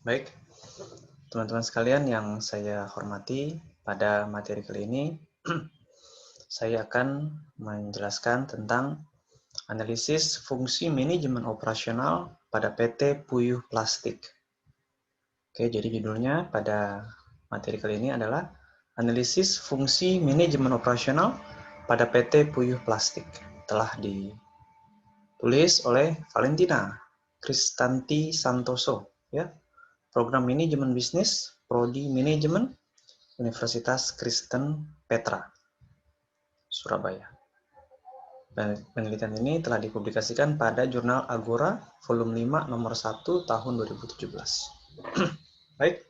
Baik, teman-teman sekalian yang saya hormati, pada materi kali ini saya akan menjelaskan tentang analisis fungsi manajemen operasional pada PT Puyuh Plastik. Oke, jadi judulnya pada materi kali ini adalah analisis fungsi manajemen operasional pada PT Puyuh Plastik. Telah ditulis oleh Valentina Kristanti Santoso, ya. Program Manajemen Bisnis, Prodi Manajemen, Universitas Kristen Petra, Surabaya. Penelitian ini telah dipublikasikan pada jurnal Agora, volume 5, nomor 1, tahun 2017. Baik,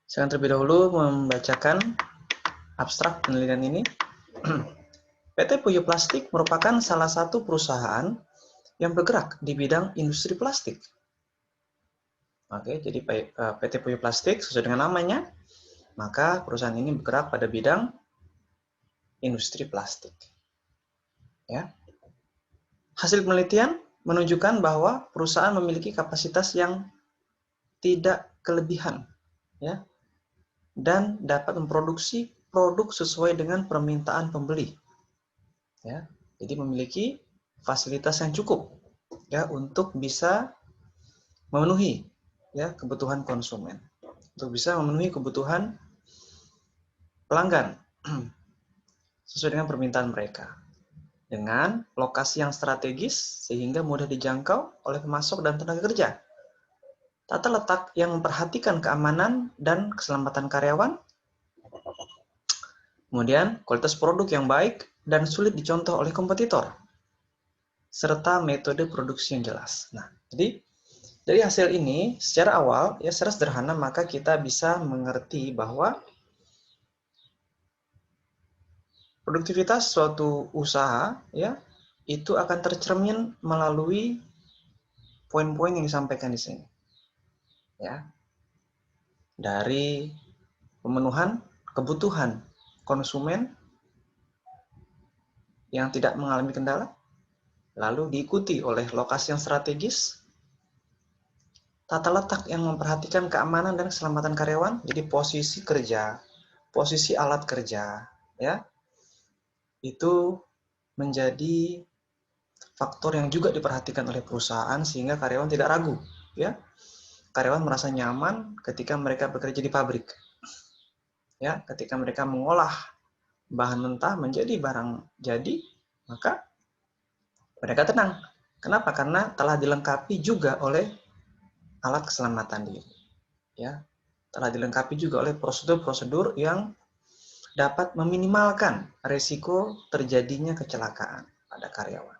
saya akan terlebih dahulu membacakan abstrak penelitian ini. PT Puyuh Plastik merupakan salah satu perusahaan yang bergerak di bidang industri plastik. Oke, jadi PT Puyuh Plastik sesuai dengan namanya, maka perusahaan ini bergerak pada bidang industri plastik. Ya. Hasil penelitian menunjukkan bahwa perusahaan memiliki kapasitas yang tidak kelebihan, ya, dan dapat memproduksi produk sesuai dengan permintaan pembeli. Ya. Jadi memiliki fasilitas yang cukup, ya, untuk bisa memenuhi, ya, kebutuhan konsumen, untuk bisa memenuhi kebutuhan pelanggan sesuai dengan permintaan mereka, dengan lokasi yang strategis sehingga mudah dijangkau oleh pemasok dan tenaga kerja. Tata letak yang memperhatikan keamanan dan keselamatan karyawan. Kemudian, kualitas produk yang baik dan sulit dicontoh oleh kompetitor. Serta metode produksi yang jelas. Nah, jadi dari hasil ini secara awal, ya, secara sederhana, maka kita bisa mengerti bahwa produktivitas suatu usaha, ya, itu akan tercermin melalui poin-poin yang disampaikan di sini. Ya. Dari pemenuhan kebutuhan konsumen yang tidak mengalami kendala, lalu diikuti oleh lokasi yang strategis, tata letak yang memperhatikan keamanan dan keselamatan karyawan, jadi posisi kerja, posisi alat kerja, ya, itu menjadi faktor yang juga diperhatikan oleh perusahaan sehingga karyawan tidak ragu, ya. Karyawan merasa nyaman ketika mereka bekerja di pabrik, ya, ketika mereka mengolah bahan mentah menjadi barang jadi, maka mereka tenang. Kenapa? Karena telah dilengkapi juga oleh alat keselamatan diri. Ya, telah dilengkapi juga oleh prosedur-prosedur yang dapat meminimalkan resiko terjadinya kecelakaan pada karyawan.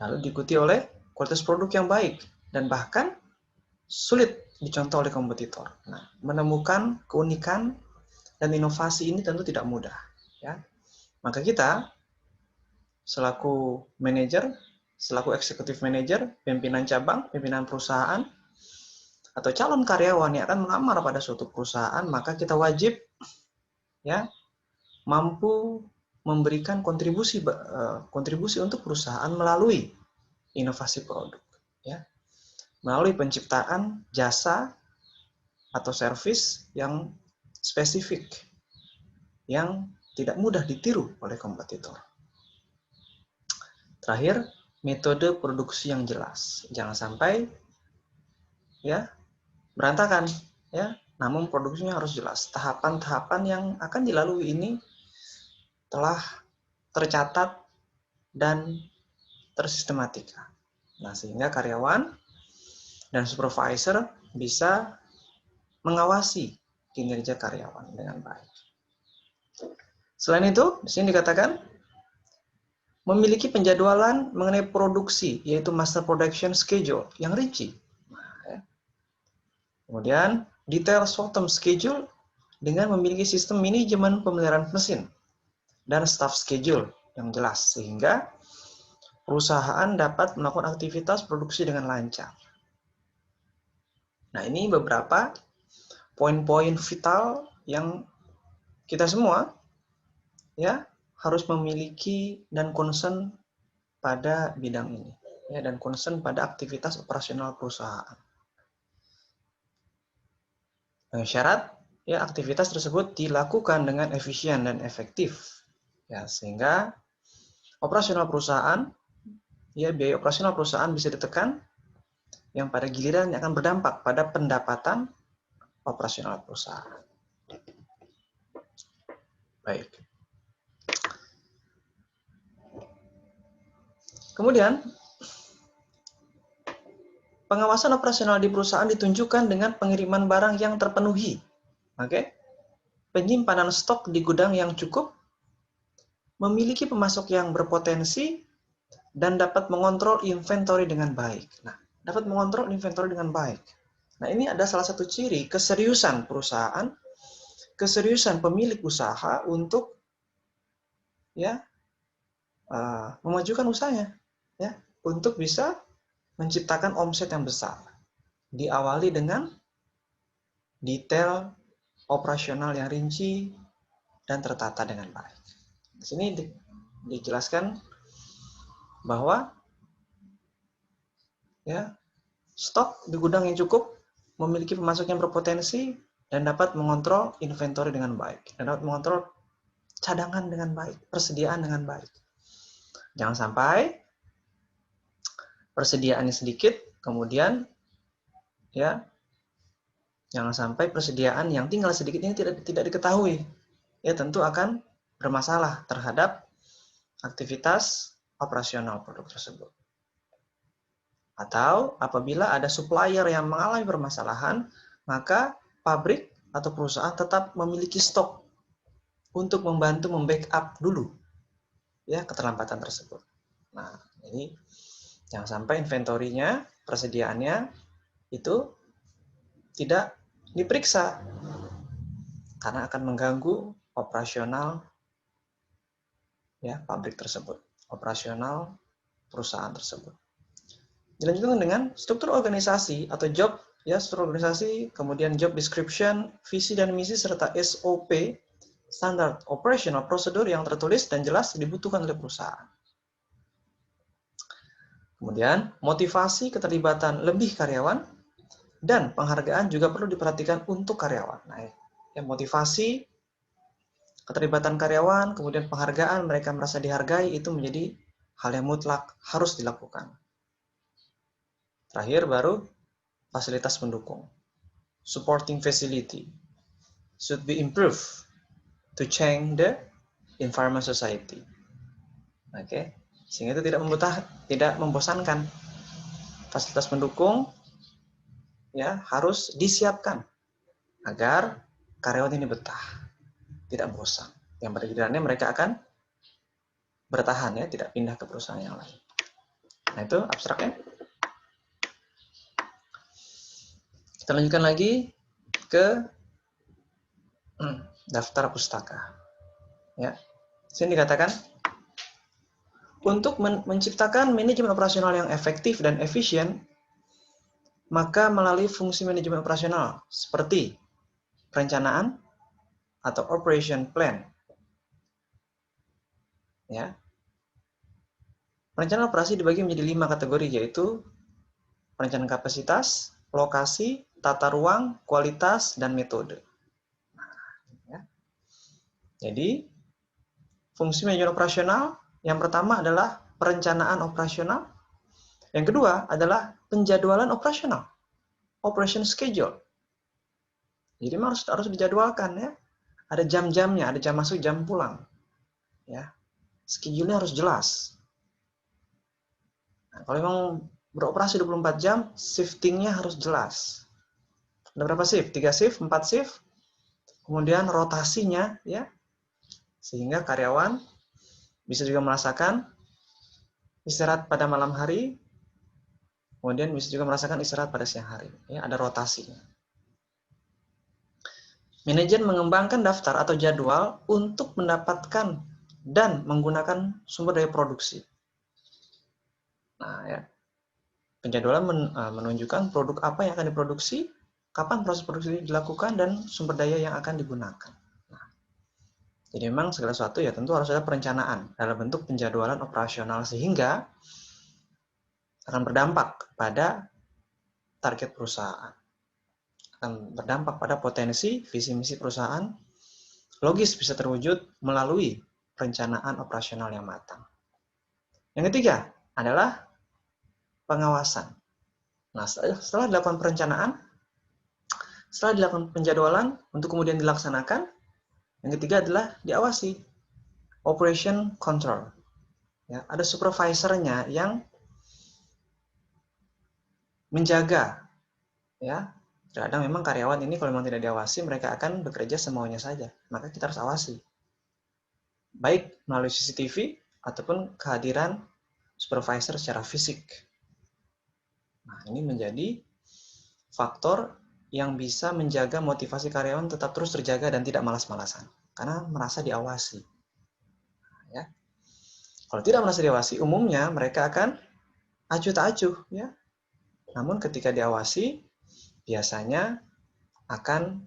Lalu diikuti oleh kualitas produk yang baik dan bahkan sulit dicontoh oleh kompetitor. Nah, menemukan keunikan dan inovasi ini tentu tidak mudah. Ya, maka kita selaku manajer, selaku eksekutif manajer, pimpinan cabang, pimpinan perusahaan, atau calon karyawan yang akan melamar pada suatu perusahaan, maka kita wajib, ya, mampu memberikan kontribusi untuk perusahaan melalui inovasi produk, ya, melalui penciptaan jasa atau servis yang spesifik, yang tidak mudah ditiru oleh kompetitor. Terakhir, metode produksi yang jelas. Jangan sampai, ya, berantakan, ya. Namun produksinya harus jelas. Tahapan-tahapan yang akan dilalui ini telah tercatat dan tersistematika. Nah, sehingga karyawan dan supervisor bisa mengawasi kinerja karyawan dengan baik. Selain itu, di sini dikatakan memiliki penjadwalan mengenai produksi, yaitu master production schedule yang rinci. Kemudian, detail short-term schedule dengan memiliki sistem manajemen pemeliharaan mesin dan staff schedule yang jelas, sehingga perusahaan dapat melakukan aktivitas produksi dengan lancar. Nah, ini beberapa poin-poin vital yang kita semua, ya, harus memiliki dan concern pada bidang ini, ya, dan concern pada aktivitas operasional perusahaan. Dengan syarat ya aktivitas tersebut dilakukan dengan efisien dan efektif, ya, sehingga operasional perusahaan, ya, biaya operasional perusahaan bisa ditekan, yang pada gilirannya akan berdampak pada pendapatan operasional perusahaan. Baik. Kemudian pengawasan operasional di perusahaan ditunjukkan dengan pengiriman barang yang terpenuhi. Oke? Penyimpanan stok di gudang yang cukup, memiliki pemasok yang berpotensi, dan dapat mengontrol inventory dengan baik. Nah, dapat mengontrol inventory dengan baik. Nah, ini ada salah satu ciri keseriusan perusahaan, keseriusan pemilik usaha untuk ya memajukan usahanya, ya, untuk bisa menciptakan omset yang besar. Diawali dengan detail operasional yang rinci dan tertata dengan baik. Di sini dijelaskan bahwa ya stok di gudang yang cukup, memiliki pemasok yang berpotensi, dan dapat mengontrol inventory dengan baik, dan dapat mengontrol cadangan dengan baik, persediaan dengan baik. Jangan sampai persediaannya sedikit, kemudian ya jangan sampai persediaan yang tinggal sedikit ini tidak diketahui. Ya tentu akan bermasalah terhadap aktivitas operasional produk tersebut. Atau apabila ada supplier yang mengalami permasalahan, maka pabrik atau perusahaan tetap memiliki stok untuk membantu membackup dulu ya keterlambatan tersebut. Nah, ini jangan sampai inventorinya, persediaannya itu tidak diperiksa karena akan mengganggu operasional ya pabrik tersebut, operasional perusahaan tersebut. Dilanjutkan dengan struktur organisasi atau job ya, struktur organisasi, kemudian job description, visi dan misi serta SOP, standard operational procedure yang tertulis dan jelas dibutuhkan oleh perusahaan. Kemudian motivasi keterlibatan lebih karyawan dan penghargaan juga perlu diperhatikan untuk karyawan. Nah, ya, motivasi keterlibatan karyawan, kemudian penghargaan, mereka merasa dihargai, itu menjadi hal yang mutlak harus dilakukan. Terakhir baru fasilitas pendukung. Supporting facility should be improved to change the environment society. Oke, sehingga itu tidak membosankan. Fasilitas pendukung ya harus disiapkan agar karyawan ini betah, tidak bosan. Yang pada gilirannya mereka akan bertahan ya, tidak pindah ke perusahaan yang lain. Nah, itu abstraknya. Kita lanjutkan lagi ke daftar pustaka. Ya. Sini dikatakan untuk menciptakan manajemen operasional yang efektif dan efisien, maka melalui fungsi manajemen operasional seperti perencanaan atau operation plan. Ya. Perencanaan operasi dibagi menjadi 5 kategori, yaitu perencanaan kapasitas, lokasi, tata ruang, kualitas, dan metode. Ya. Jadi, fungsi manajemen operasional yang pertama adalah perencanaan operasional. Yang kedua adalah penjadwalan operasional, operation schedule. Jadi harus dijadwalkan ya. Ada jam-jamnya, ada jam masuk, jam pulang. Ya. Schedule-nya harus jelas. Nah, kalau memang beroperasi 24 jam, shifting-nya harus jelas. Ada berapa shift? 3 shift, 4 shift. Kemudian rotasinya ya. Sehingga karyawan bisa juga merasakan istirahat pada malam hari, kemudian bisa juga merasakan istirahat pada siang hari. Ya, ada rotasinya. Manajer mengembangkan daftar atau jadwal untuk mendapatkan dan menggunakan sumber daya produksi. Nah, ya. Penjadwalan menunjukkan produk apa yang akan diproduksi, kapan proses produksi dilakukan, dan sumber daya yang akan digunakan. Nah, jadi memang segala sesuatu ya tentu harus ada perencanaan dalam bentuk penjadwalan operasional sehingga akan berdampak pada target perusahaan, akan berdampak pada potensi visi misi perusahaan, logis bisa terwujud melalui perencanaan operasional yang matang. Yang ketiga adalah pengawasan. Nah, setelah dilakukan perencanaan, setelah dilakukan penjadwalan untuk kemudian dilaksanakan, yang ketiga adalah diawasi, operation control. Ya, ada supervisornya yang menjaga. Ya, terkadang memang karyawan ini kalau memang tidak diawasi, mereka akan bekerja semaunya saja. Maka kita harus awasi, baik melalui CCTV ataupun kehadiran supervisor secara fisik. Nah, ini menjadi faktor yang bisa menjaga motivasi karyawan tetap terus terjaga dan tidak malas-malasan karena merasa diawasi. Ya. Kalau tidak merasa diawasi, umumnya mereka akan acuh tak acuh, ya. Namun ketika diawasi, biasanya akan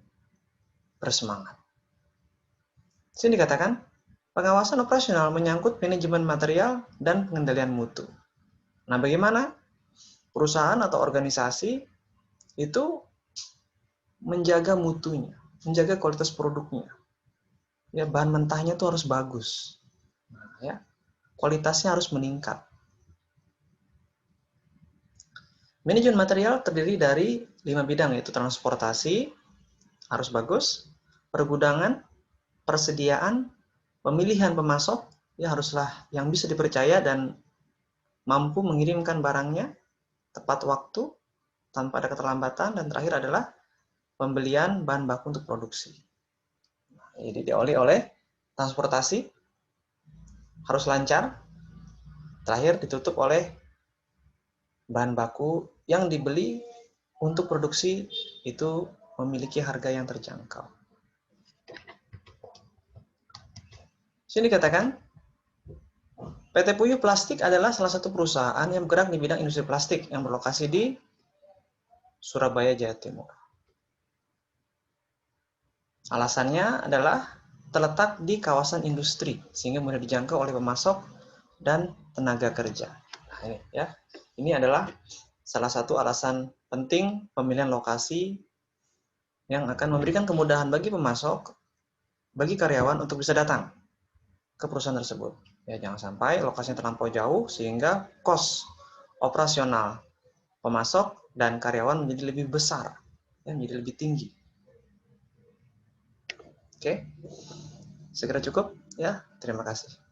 bersemangat. Sini dikatakan, pengawasan operasional menyangkut manajemen material dan pengendalian mutu. Nah, bagaimana perusahaan atau organisasi itu menjaga mutunya, menjaga kualitas produknya. Ya, bahan mentahnya itu harus bagus. Nah, ya, kualitasnya harus meningkat. Manajemen material terdiri dari 5 bidang, yaitu transportasi, harus bagus, pergudangan, persediaan, pemilihan pemasok, ya haruslah yang bisa dipercaya dan mampu mengirimkan barangnya tepat waktu, tanpa ada keterlambatan, dan terakhir adalah pembelian bahan baku untuk produksi. Jadi diawali oleh transportasi, harus lancar, terakhir ditutup oleh bahan baku yang dibeli untuk produksi itu memiliki harga yang terjangkau. Sini dikatakan, PT Puyuh Plastik adalah salah satu perusahaan yang bergerak di bidang industri plastik yang berlokasi di Surabaya, Jawa Timur. Alasannya adalah terletak di kawasan industri, sehingga mudah dijangkau oleh pemasok dan tenaga kerja. Nah, ini, ya. Ini adalah salah satu alasan penting pemilihan lokasi yang akan memberikan kemudahan bagi pemasok, bagi karyawan untuk bisa datang ke perusahaan tersebut. Ya, jangan sampai lokasinya terlampau jauh sehingga kos operasional pemasok dan karyawan menjadi lebih besar, ya, menjadi lebih tinggi. Oke, segera cukup ya. Terima kasih.